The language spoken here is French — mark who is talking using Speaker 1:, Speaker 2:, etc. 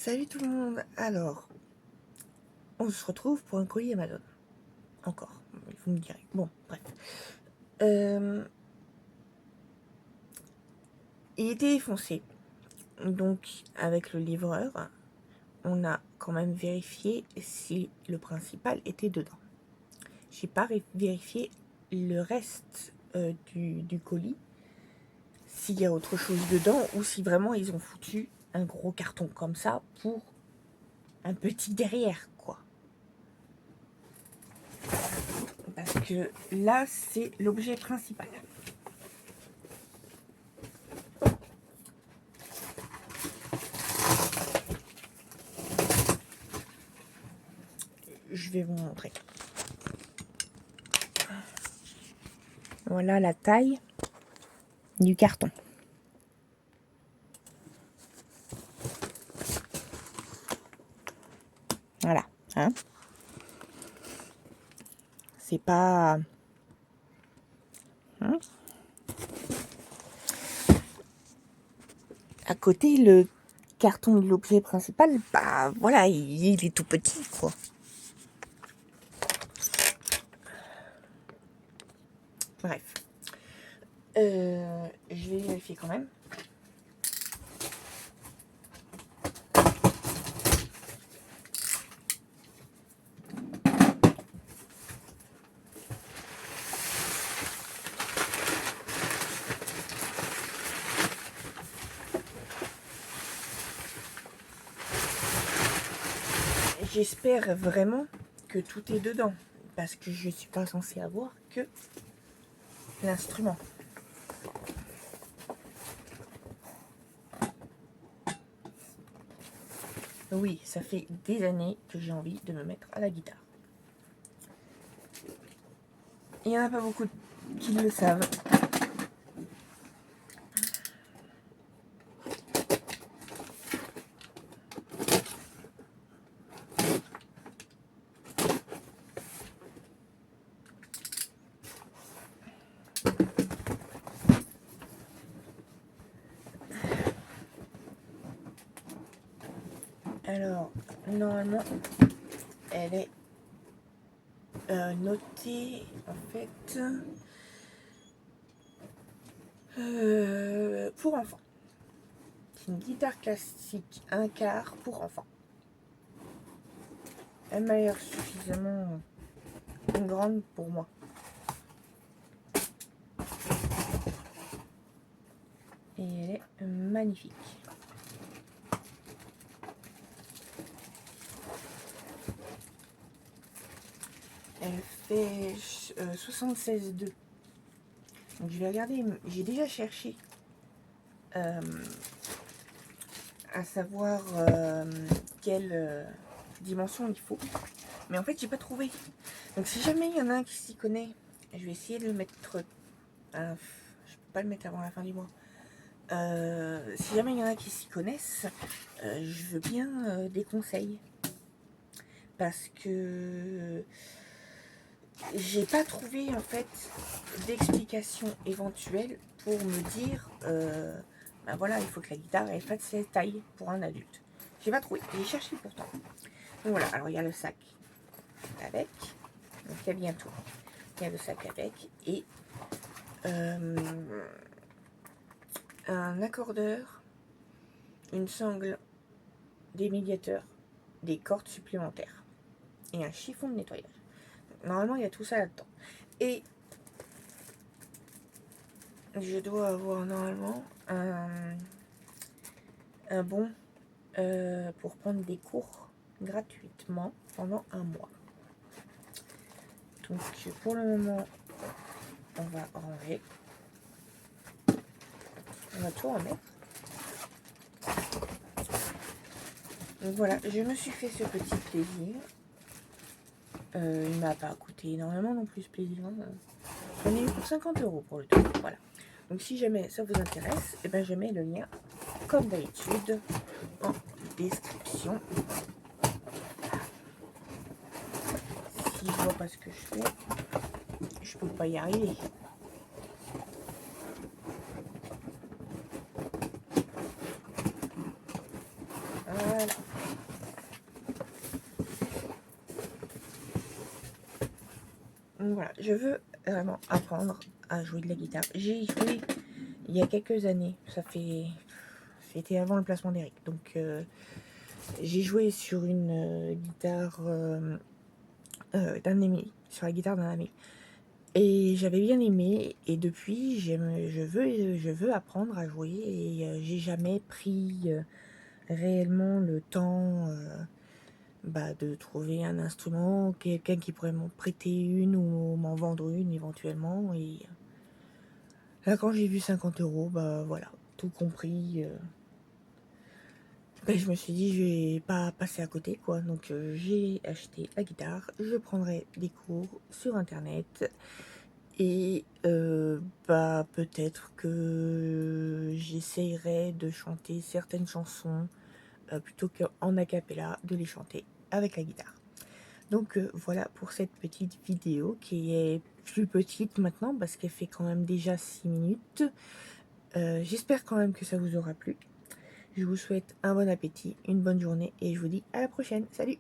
Speaker 1: Salut tout le monde. Alors, on se retrouve pour un colis Amazon. Encore, vous me direz. Bon, bref. Il était défoncé. Donc, avec le livreur, on a quand même vérifié si le principal était dedans. J'ai pas vérifié le reste du colis, s'il y a autre chose dedans ou si vraiment ils ont foutu un gros carton comme ça pour un petit derrière, quoi. Parce que là, c'est l'objet principal. Je vais vous montrer. Voilà la taille du carton. Voilà. Hein, c'est pas... Hein, à côté, le carton de l'objet principal, bah voilà, il est tout petit, quoi. Bref. Je vais vérifier quand même. J'espère vraiment que tout est dedans, parce que je suis pas censée avoir que l'instrument. Oui, ça fait des années que j'ai envie de me mettre à la guitare. Il n'y en a pas beaucoup qui le savent. Alors, normalement, elle est notée, en fait, pour enfants. C'est une guitare classique 1/4 pour enfants. Elle m'a l'air suffisamment grande pour moi. Et elle est magnifique. Elle fait 76,2. Donc je vais regarder. J'ai déjà cherché à savoir quelle dimension il faut. Mais en fait, j'ai pas trouvé. Donc si jamais il y en a un qui s'y connaît, je vais essayer de le mettre. Je peux pas le mettre avant la fin du mois. Si jamais il y en a qui s'y connaissent, je veux bien des conseils. Parce que j'ai pas trouvé en fait d'explication éventuelle pour me dire ben voilà, il faut que la guitare elle fasse cette taille pour un adulte. J'ai pas trouvé, j'ai cherché pourtant. Donc voilà, alors il y a le sac avec, donc il y a bien tout. Il y a le sac avec et un accordeur, une sangle, des médiateurs, des cordes supplémentaires et un chiffon de nettoyage. Normalement, il y a tout ça là-dedans. Et je dois avoir normalement un bon pour prendre des cours gratuitement pendant un mois. Donc pour le moment, on va ranger. On va tout remettre. Donc voilà, je me suis fait ce petit plaisir. Il m'a pas coûté énormément non plus ce plaisir. J'en ai eu pour 50 € pour le tout. Voilà. Donc si jamais ça vous intéresse, et ben je mets le lien comme d'habitude en description. Si je vois pas ce que je fais, je peux pas y arriver. Voilà. Donc voilà, je veux vraiment apprendre à jouer de la guitare. J'ai joué il y a quelques années, c'était avant le placement d'Eric. Donc j'ai joué sur une guitare d'un ami, sur la guitare d'un ami. Et j'avais bien aimé, et depuis je veux apprendre à jouer, et j'ai jamais pris réellement le temps de trouver un instrument, quelqu'un qui pourrait m'en prêter une ou m'en vendre une éventuellement. Et là, quand j'ai vu 50 €, voilà, tout compris. Je me suis dit, je vais pas passer à côté, quoi. Donc, j'ai acheté la guitare. Je prendrai des cours sur internet. Et peut-être que j'essayerai de chanter certaines chansons plutôt qu'en a cappella, de les chanter avec la guitare. Donc voilà pour cette petite vidéo qui est plus petite maintenant parce qu'elle fait quand même déjà 6 minutes. J'espère quand même que ça vous aura plu. Je vous souhaite un bon appétit, une bonne journée et je vous dis à la prochaine. Salut!